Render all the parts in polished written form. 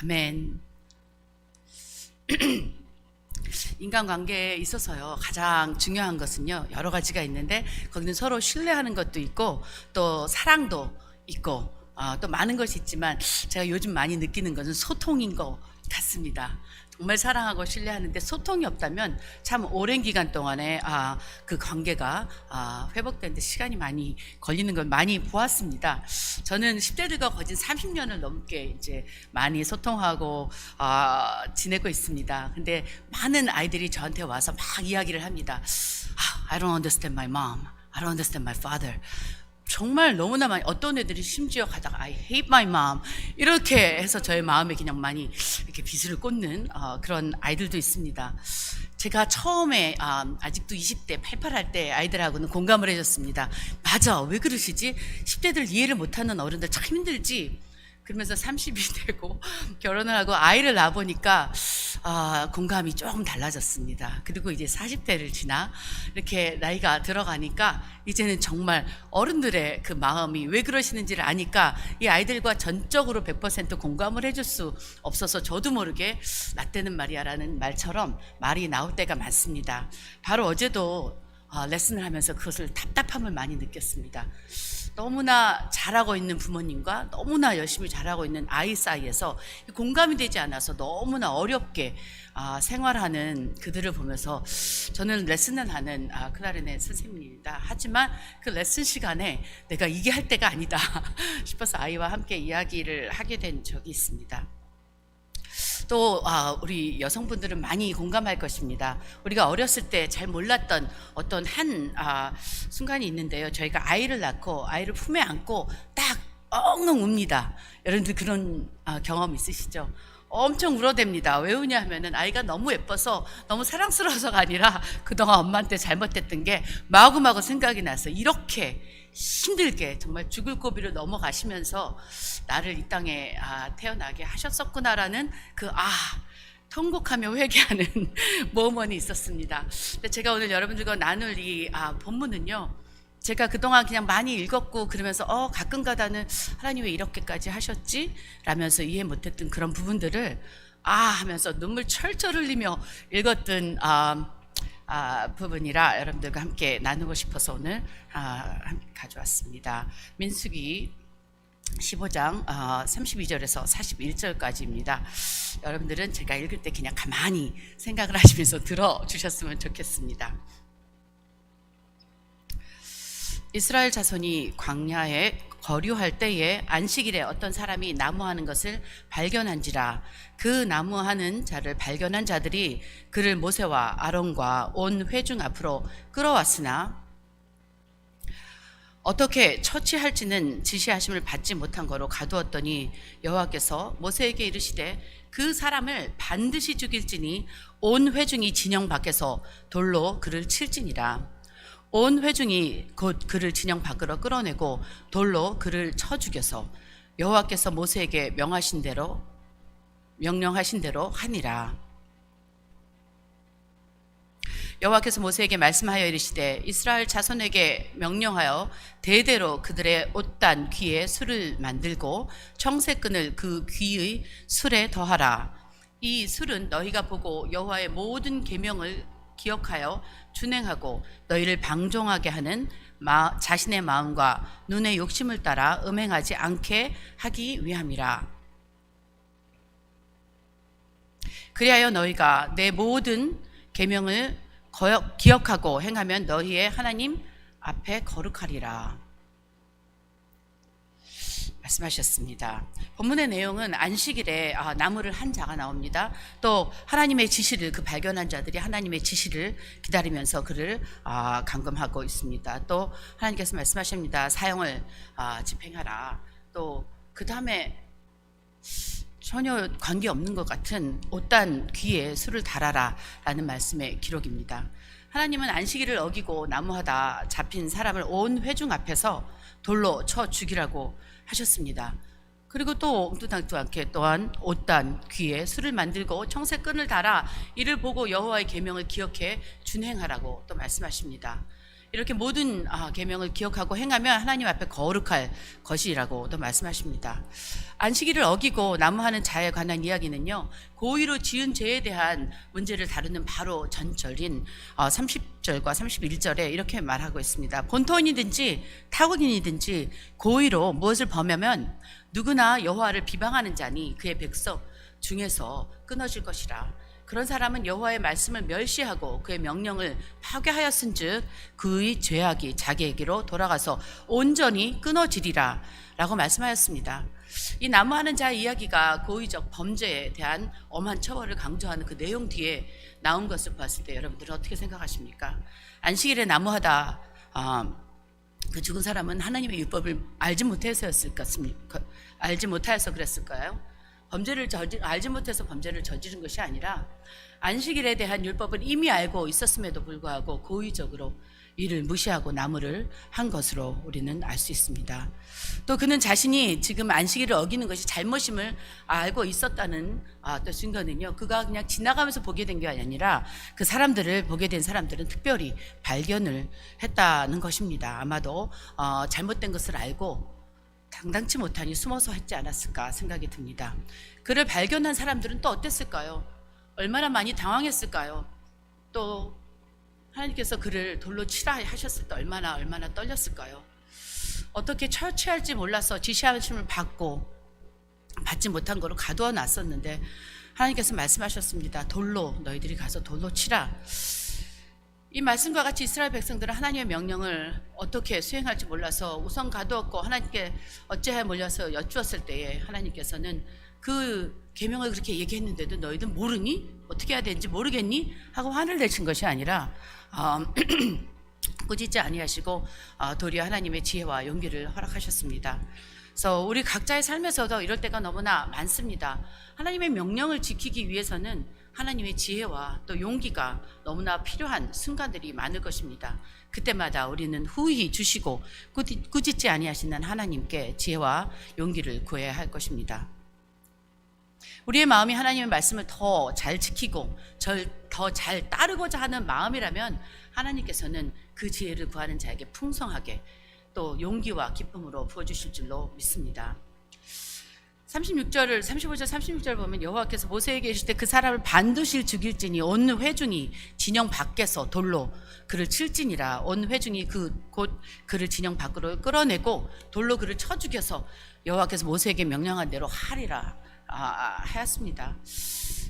아멘. 인간관계에 있어서요, 가장 중요한 것은요, 여러 가지가 있는데 거기는 서로 신뢰하는 것도 있고 또 사랑도 있고 또 많은 것이 있지만 제가 요즘 많이 느끼는 것은 소통인 것 같습니다. 정말 사랑하고 신뢰하는데 소통이 없다면 참 오랜 기간 동안에 그 관계가 회복되는데 시간이 많이 걸리는 걸 많이 보았습니다. 저는 10대들과 거진 30년을 넘게 이제 많이 소통하고 지내고 있습니다. 근데 많은 아이들이 저한테 와서 막 이야기를 합니다. I don't understand my mom. I don't understand my father. 정말 너무나 많이, 어떤 애들이 심지어 가다가 I hate my mom 이렇게 해서 저의 마음에 그냥 많이 이렇게 비수를 꽂는 그런 아이들도 있습니다. 제가 처음에 아직도 20대 88할 때 아이들하고는 공감을 해줬습니다. 맞아, 왜 그러시지? 10대들 이해를 못하는 어른들 참 힘들지. 그러면서 30이 되고 결혼을 하고 아이를 낳아보니까 공감이 조금 달라졌습니다. 그리고 이제 40대를 지나 이렇게 나이가 들어가니까 이제는 정말 어른들의 그 마음이 왜 그러시는지를 아니까 이 아이들과 전적으로 100% 공감을 해줄 수 없어서 저도 모르게 나 때는 말이야 라는 말처럼 말이 나올 때가 많습니다. 바로 어제도 레슨을 하면서 그것을 답답함을 많이 느꼈습니다. 너무나 잘하고 있는 부모님과 너무나 열심히 잘하고 있는 아이 사이에서 공감이 되지 않아서 너무나 어렵게 생활하는 그들을 보면서 저는 레슨을 하는 클라리넷 선생님입니다. 하지만 그 레슨 시간에 내가 이게 할 때가 아니다 싶어서 아이와 함께 이야기를 하게 된 적이 있습니다. 또 우리 여성분들은 많이 공감할 것입니다. 우리가 어렸을 때 잘 몰랐던 어떤 한 순간이 있는데요. 저희가 아이를 낳고 아이를 품에 안고 딱 엉엉 웁니다. 여러분들 그런 경험 있으시죠? 엄청 울어댑니다. 왜 우냐 하면은 아이가 너무 예뻐서 너무 사랑스러워서가 아니라 그동안 엄마한테 잘못했던 게 마구마구 생각이 나서 이렇게 힘들게 정말 죽을 고비를 넘어가시면서 나를 이 땅에 태어나게 하셨었구나라는 그 통곡하며 회개하는 모먼이 있었습니다. 근데 제가 오늘 여러분들과 나눌 이 본문은요, 제가 그동안 그냥 많이 읽었고 그러면서 가끔가다는 하나님 왜 이렇게까지 하셨지? 라면서 이해 못했던 그런 부분들을 하면서 눈물 철철 흘리며 읽었던 부분이라 여러분들과 함께 나누고 싶어서 오늘 가져왔습니다. 민수기 15장 32절에서 41절까지입니다. 여러분들은 제가 읽을 때 그냥 가만히 생각을 하시면서 들어주셨으면 좋겠습니다. 이스라엘 자손이 광야에 거류할 때에 안식일에 어떤 사람이 나무하는 것을 발견한지라. 그 나무하는 자를 발견한 자들이 그를 모세와 아론과 온 회중 앞으로 끌어왔으나 어떻게 처치할지는 지시하심을 받지 못한 거로 가두었더니 여호와께서 모세에게 이르시되 그 사람을 반드시 죽일지니 온 회중이 진영 밖에서 돌로 그를 칠지니라. 온 회중이 곧 그를 진영 밖으로 끌어내고 돌로 그를 쳐 죽여서 여호와께서 모세에게 명령하신 대로 하니라. 여호와께서 모세에게 말씀하여 이르시되 이스라엘 자손에게 명령하여 대대로 그들의 옷단 귀에 술을 만들고 청색끈을 그 귀의 술에 더하라. 이 술은 너희가 보고 여호와의 모든 계명을 기억하여 준행하고 너희를 방종하게 하는 자신의 마음과 눈의 욕심을 따라 음행하지 않게 하기 위함이라. 그리하여 너희가 내 모든 계명을 기억하고 행하면 너희의 하나님 앞에 거룩하리라 말씀하셨습니다. 본문의 내용은 안식일에 나무를 한 자가 나옵니다. 또 하나님의 지시를, 그 발견한 자들이 하나님의 지시를 기다리면서 그를 감금하고 있습니다. 또 하나님께서 말씀하십니다. 사형을 집행하라. 또 그 다음에 전혀 관계없는 것 같은 옷단 귀에 술을 달아라 라는 말씀의 기록입니다. 하나님은 안식일을 어기고 나무하다 잡힌 사람을 온 회중 앞에서 돌로 쳐 죽이라고 하셨습니다. 그리고 또 엉뚱하지 않게 또한 옷단 귀에 술을 만들고 청색끈을 달아 이를 보고 여호와의 계명을 기억해 준행하라고 또 말씀하십니다. 이렇게 모든 계명을 기억하고 행하면 하나님 앞에 거룩할 것이라고도 말씀하십니다. 안식일을 어기고 나무하는 자에 관한 이야기는요, 고의로 지은 죄에 대한 문제를 다루는 바로 전절인 30절과 31절에 이렇게 말하고 있습니다. 본토인이든지 타국인이든지 고의로 무엇을 범하면 누구나 여호와를 비방하는 자니 그의 백성 중에서 끊어질 것이라. 그런 사람은 여호와의 말씀을 멸시하고 그의 명령을 파괴하였은즉 그의 죄악이 자기에게로 돌아가서 온전히 끊어지리라 라고 말씀하였습니다. 이 나무하는 자의 이야기가 고의적 범죄에 대한 엄한 처벌을 강조하는 그 내용 뒤에 나온 것을 봤을 때 여러분들은 어떻게 생각하십니까? 안식일에 나무하다 그 죽은 사람은 하나님의 율법을 알지 못하여서 그랬을까요? 알지 못해서 범죄를 저지른 것이 아니라 안식일에 대한 율법을 이미 알고 있었음에도 불구하고 고의적으로 이를 무시하고 나무를 한 것으로 우리는 알 수 있습니다. 또 그는 자신이 지금 안식일을 어기는 것이 잘못임을 알고 있었다는 또 증거는요, 그가 그냥 지나가면서 보게 된 게 아니라 그 사람들을 보게 된 사람들은 특별히 발견을 했다는 것입니다. 아마도 잘못된 것을 알고 당당치 못하니 숨어서 했지 않았을까 생각이 듭니다. 그를 발견한 사람들은 또 어땠을까요? 얼마나 많이 당황했을까요? 또 하나님께서 그를 돌로 치라 하셨을 때 얼마나 떨렸을까요? 어떻게 처치할지 몰라서 지시하심을 받지 못한 거로 가두어 놨었는데 하나님께서 말씀하셨습니다. 너희들이 가서 돌로 치라. 이 말씀과 같이 이스라엘 백성들은 하나님의 명령을 어떻게 수행할지 몰라서 우선 가두었고 하나님께 어찌하여 몰려서 여쭈었을 때에 하나님께서는 그 계명을 그렇게 얘기했는데도 너희들 모르니? 어떻게 해야 되는지 모르겠니? 하고 화를 내신 것이 아니라 꾸짖지 아니하시고 도리어 하나님의 지혜와 용기를 허락하셨습니다. 그래서 우리 각자의 삶에서도 이럴 때가 너무나 많습니다. 하나님의 명령을 지키기 위해서는 하나님의 지혜와 또 용기가 너무나 필요한 순간들이 많을 것입니다. 그때마다 우리는 후히 주시고 꾸짖지 아니하시는 하나님께 지혜와 용기를 구해야 할 것입니다. 우리의 마음이 하나님의 말씀을 더 잘 지키고 더 잘 따르고자 하는 마음이라면 하나님께서는 그 지혜를 구하는 자에게 풍성하게 또 용기와 기쁨으로 부어주실 줄로 믿습니다. 35절 36절 보면 여호와께서 모세에게 이르실 때 그 사람을 반드시 죽일지니 온 회중이 진영 밖에서 돌로 그를 칠지니라. 온 회중이 곧 그를 진영 밖으로 끌어내고 돌로 그를 쳐 죽여서 여호와께서 모세에게 명령한 대로 하리라 하였습니다.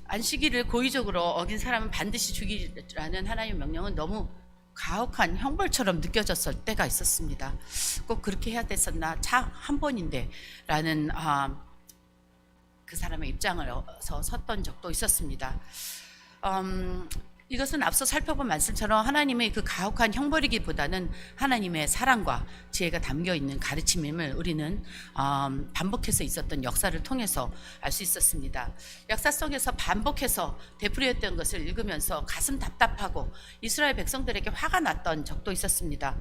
안식일을 고의적으로 어긴 사람은 반드시 죽이라는 하나님의 명령은 너무 가혹한 형벌처럼 느껴졌을 때가 있었습니다. 꼭 그렇게 해야 됐었나? 차 한 번인데 라는 그 사람의 입장을 섰던 적도 있었습니다. 이것은 앞서 살펴본 말씀처럼 하나님의 그 가혹한 형벌이기보다는 하나님의 사랑과 지혜가 담겨있는 가르침임을 우리는 반복해서 있었던 역사를 통해서 알 수 있었습니다. 역사 속에서 반복해서 되풀이했던 것을 읽으면서 가슴 답답하고 이스라엘 백성들에게 화가 났던 적도 있었습니다.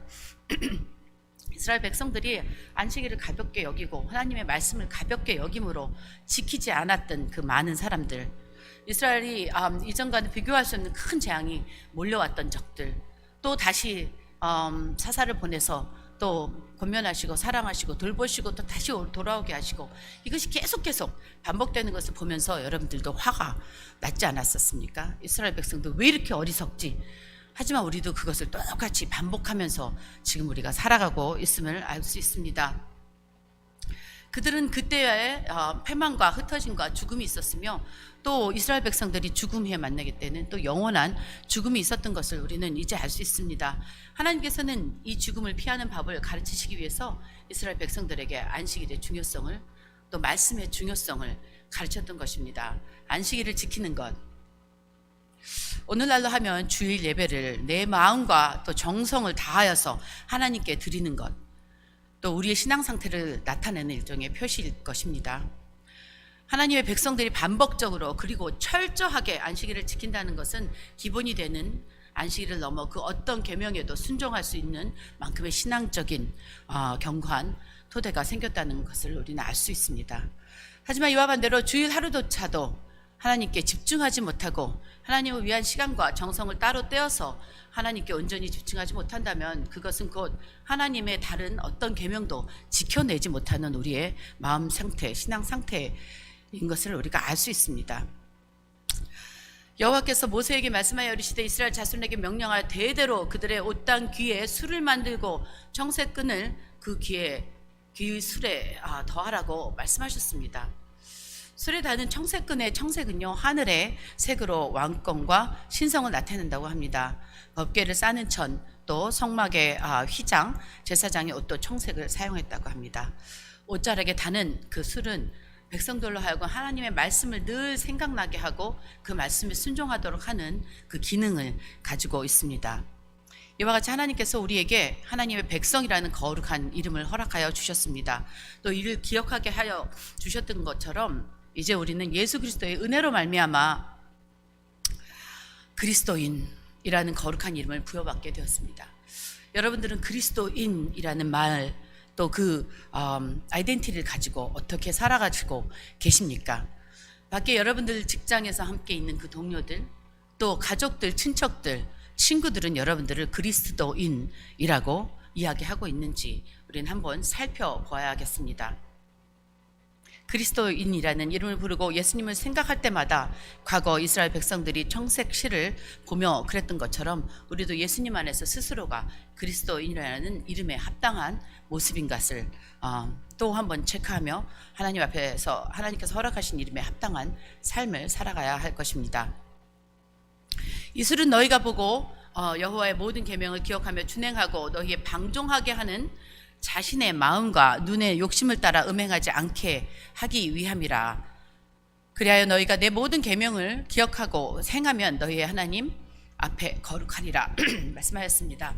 이스라엘 백성들이 안식일을 가볍게 여기고 하나님의 말씀을 가볍게 여김으로 지키지 않았던 그 많은 사람들, 이스라엘이 이전과는 비교할 수 없는 큰 재앙이 몰려왔던 적들, 또 다시 사사를 보내서 또 권면하시고 사랑하시고 돌보시고 또 다시 돌아오게 하시고 이것이 계속 반복되는 것을 보면서 여러분들도 화가 났지 않았었습니까? 이스라엘 백성들 왜 이렇게 어리석지? 하지만 우리도 그것을 똑같이 반복하면서 지금 우리가 살아가고 있음을 알 수 있습니다. 그들은 그때의 패망과 흩어짐과 죽음이 있었으며 또 이스라엘 백성들이 죽음 후에 만나게 되는 또 영원한 죽음이 있었던 것을 우리는 이제 알 수 있습니다. 하나님께서는 이 죽음을 피하는 법을 가르치시기 위해서 이스라엘 백성들에게 안식일의 중요성을 또 말씀의 중요성을 가르쳤던 것입니다. 안식일을 지키는 것, 오늘날로 하면 주일 예배를 내 마음과 또 정성을 다하여서 하나님께 드리는 것, 또 우리의 신앙 상태를 나타내는 일종의 표시일 것입니다. 하나님의 백성들이 반복적으로 그리고 철저하게 안식일을 지킨다는 것은 기본이 되는 안식일을 넘어 그 어떤 계명에도 순종할 수 있는 만큼의 신앙적인 견고한 토대가 생겼다는 것을 우리는 알 수 있습니다. 하지만 이와 반대로 주일 하루조차도 하나님께 집중하지 못하고 하나님을 위한 시간과 정성을 따로 떼어서 하나님께 온전히 집중하지 못한다면 그것은 곧 하나님의 다른 어떤 계명도 지켜내지 못하는 우리의 마음 상태, 신앙 상태인 것을 우리가 알 수 있습니다. 여호와께서 모세에게 말씀하여 이르시되 이스라엘 자손에게 명령하여 대대로 그들의 옷단 귀에 술을 만들고 청색끈을 그 귀 술에 더하라고 말씀하셨습니다. 술에 닿는 청색끈의 청색은요, 하늘의 색으로 왕권과 신성을 나타낸다고 합니다. 법궤를 싸는 천, 또 성막의 휘장, 제사장의 옷도 청색을 사용했다고 합니다. 옷자락에 닿는 그 술은 백성들로 하여금 하나님의 말씀을 늘 생각나게 하고 그 말씀에 순종하도록 하는 그 기능을 가지고 있습니다. 이와 같이 하나님께서 우리에게 하나님의 백성이라는 거룩한 이름을 허락하여 주셨습니다. 또 이를 기억하게 하여 주셨던 것처럼 이제 우리는 예수 그리스도의 은혜로 말미암아 그리스도인이라는 거룩한 이름을 부여받게 되었습니다. 여러분들은 그리스도인이라는 말, 또 그 아이덴티티를 가지고 어떻게 살아가지고 계십니까? 밖에 여러분들 직장에서 함께 있는 그 동료들, 또 가족들, 친척들, 친구들은 여러분들을 그리스도인이라고 이야기하고 있는지 우리는 한번 살펴보아야겠습니다. 그리스도인이라는 이름을 부르고 예수님을 생각할 때마다 과거 이스라엘 백성들이 청색 실을 보며 그랬던 것처럼 우리도 예수님 안에서 스스로가 그리스도인이라는 이름에 합당한 모습인 것을 또 한번 체크하며 하나님 앞에서 하나님께서 허락하신 이름에 합당한 삶을 살아가야 할 것입니다. 이 술은 너희가 보고 여호와의 모든 계명을 기억하며 준행하고 너희에 방종하게 하는 자신의 마음과 눈의 욕심을 따라 음행하지 않게 하기 위함이라. 그리하여 너희가 내 모든 계명을 기억하고 행하면 너희의 하나님 앞에 거룩하리라 말씀하였습니다.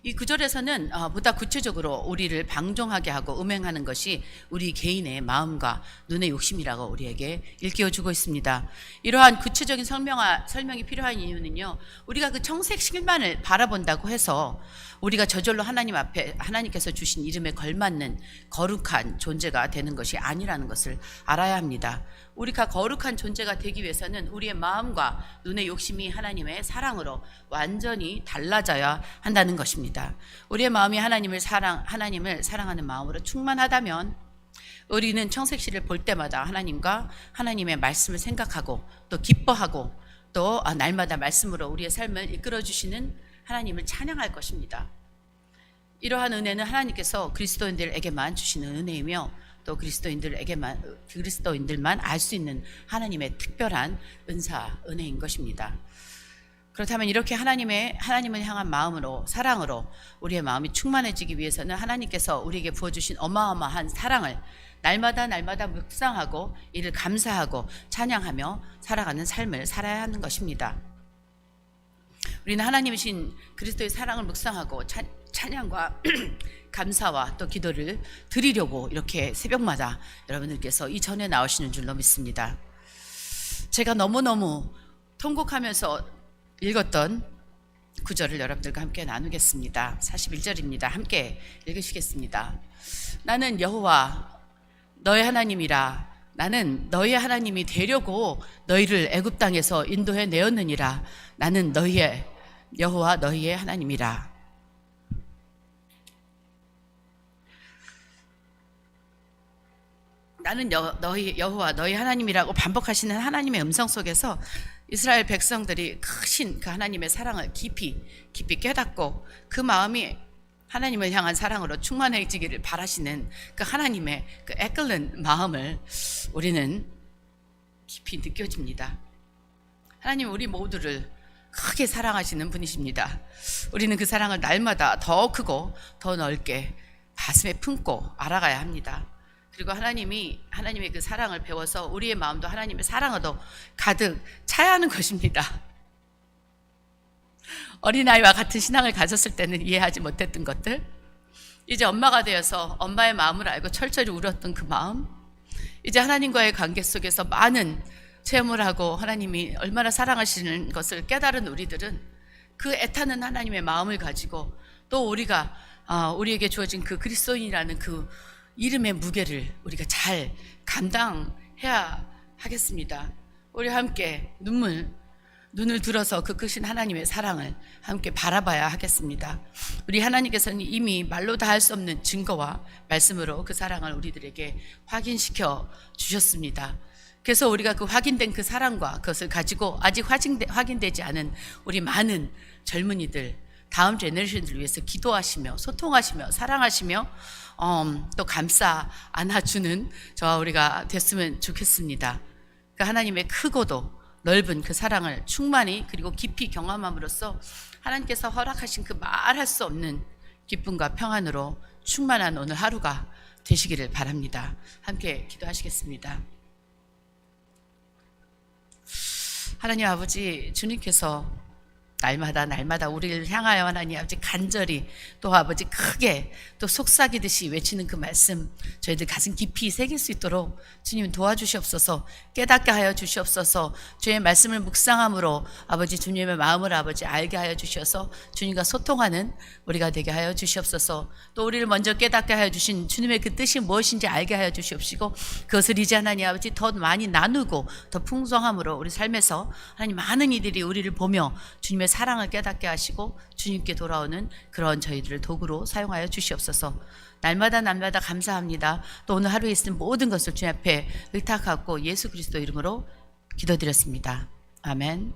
이 구절에서는 보다 구체적으로 우리를 방종하게 하고 음행하는 것이 우리 개인의 마음과 눈의 욕심이라고 우리에게 일깨워주고 있습니다. 이러한 구체적인 설명이 필요한 이유는요, 우리가 그 청색 실만을 바라본다고 해서 우리가 저절로 하나님 앞에 하나님께서 주신 이름에 걸맞는 거룩한 존재가 되는 것이 아니라는 것을 알아야 합니다. 우리가 거룩한 존재가 되기 위해서는 우리의 마음과 눈의 욕심이 하나님의 사랑으로 완전히 달라져야 한다는 것입니다. 우리의 마음이 하나님을 사랑하는 마음으로 충만하다면 우리는 청색실을 볼 때마다 하나님과 하나님의 말씀을 생각하고 또 기뻐하고 또 날마다 말씀으로 우리의 삶을 이끌어 주시는 하나님을 찬양할 것입니다. 이러한 은혜는 하나님께서 그리스도인들에게만 주시는 은혜이며 또 그리스도인들만 알 수 있는 하나님의 특별한 은혜인 것입니다. 그렇다면 이렇게 하나님을 향한 마음으로, 사랑으로 우리의 마음이 충만해지기 위해서는 하나님께서 우리에게 부어주신 어마어마한 사랑을 날마다 묵상하고 이를 감사하고 찬양하며 살아가는 삶을 살아야 하는 것입니다. 우리는 하나님이신 그리스도의 사랑을 묵상하고 찬양과 감사와 또 기도를 드리려고 이렇게 새벽마다 여러분들께서 이 전에 나오시는 줄로 믿습니다. 제가 너무너무 통곡하면서 읽었던 구절을 여러분들과 함께 나누겠습니다. 41절입니다. 함께 읽으시겠습니다. 나는 여호와 너의 하나님이라. 나는 너희의 하나님이 되려고 너희를 애굽 땅에서 인도해 내었느니라. 나는 너희의 여호와 너희의 하나님이라. 나는 너희 여호와 너희 하나님이라고 반복하시는 하나님의 음성 속에서 이스라엘 백성들이 크신 그 하나님의 사랑을 깊이 깨닫고 그 마음이 하나님을 향한 사랑으로 충만해지기를 바라시는 그 하나님의 그 애끓는 마음을 우리는 깊이 느껴집니다. 하나님 우리 모두를 크게 사랑하시는 분이십니다. 우리는 그 사랑을 날마다 더 크고 더 넓게 가슴에 품고 알아가야 합니다. 그리고 하나님의 그 사랑을 배워서 우리의 마음도 하나님의 사랑으로 가득 차야 하는 것입니다. 어린아이와 같은 신앙을 가졌을 때는 이해하지 못했던 것들, 이제 엄마가 되어서 엄마의 마음을 알고 철저히 울었던 그 마음, 이제 하나님과의 관계 속에서 많은 체험을 하고 하나님이 얼마나 사랑하시는 것을 깨달은 우리들은 그 애타는 하나님의 마음을 가지고 또 우리에게 주어진 그 그리스도인이라는 그 이름의 무게를 우리가 잘 감당해야 하겠습니다. 우리 함께 눈을 들어서 그 크신 하나님의 사랑을 함께 바라봐야 하겠습니다. 우리 하나님께서는 이미 말로 다 할 수 없는 증거와 말씀으로 그 사랑을 우리들에게 확인시켜 주셨습니다. 그래서 우리가 그 확인된 그 사랑과 그것을 가지고 아직 확인되지 않은 우리 많은 젊은이들, 다음 제너레이션들을 위해서 기도하시며 소통하시며 사랑하시며 또 감싸 안아주는 저와 우리가 됐으면 좋겠습니다. 그 하나님의 크고도 넓은 그 사랑을 충만히 그리고 깊이 경험함으로써 하나님께서 허락하신 그 말할 수 없는 기쁨과 평안으로 충만한 오늘 하루가 되시기를 바랍니다. 함께 기도하시겠습니다. 하나님 아버지, 주님께서 날마다 우리를 향하여 하나님 아버지 간절히 또 아버지 크게 또 속삭이듯이 외치는 그 말씀 저희들 가슴 깊이 새길 수 있도록 주님 도와주시옵소서. 깨닫게 하여 주시옵소서. 주의 말씀을 묵상함으로 아버지 주님의 마음을 아버지 알게 하여 주셔서 주님과 소통하는 우리가 되게 하여 주시옵소서. 또 우리를 먼저 깨닫게 하여 주신 주님의 그 뜻이 무엇인지 알게 하여 주시옵시고 그것을 이제 하나님 아버지 더 많이 나누고 더 풍성함으로 우리 삶에서 하나님 많은 이들이 우리를 보며 주님의 사랑을 깨닫게 하시고 주님께 돌아오는 그런 저희들을 도구로 사용하여 주시옵소서. 날마다 감사합니다. 또 오늘 하루에 있는 모든 것을 주님 앞에 의탁하고 예수 그리스도 이름으로 기도드렸습니다. 아멘.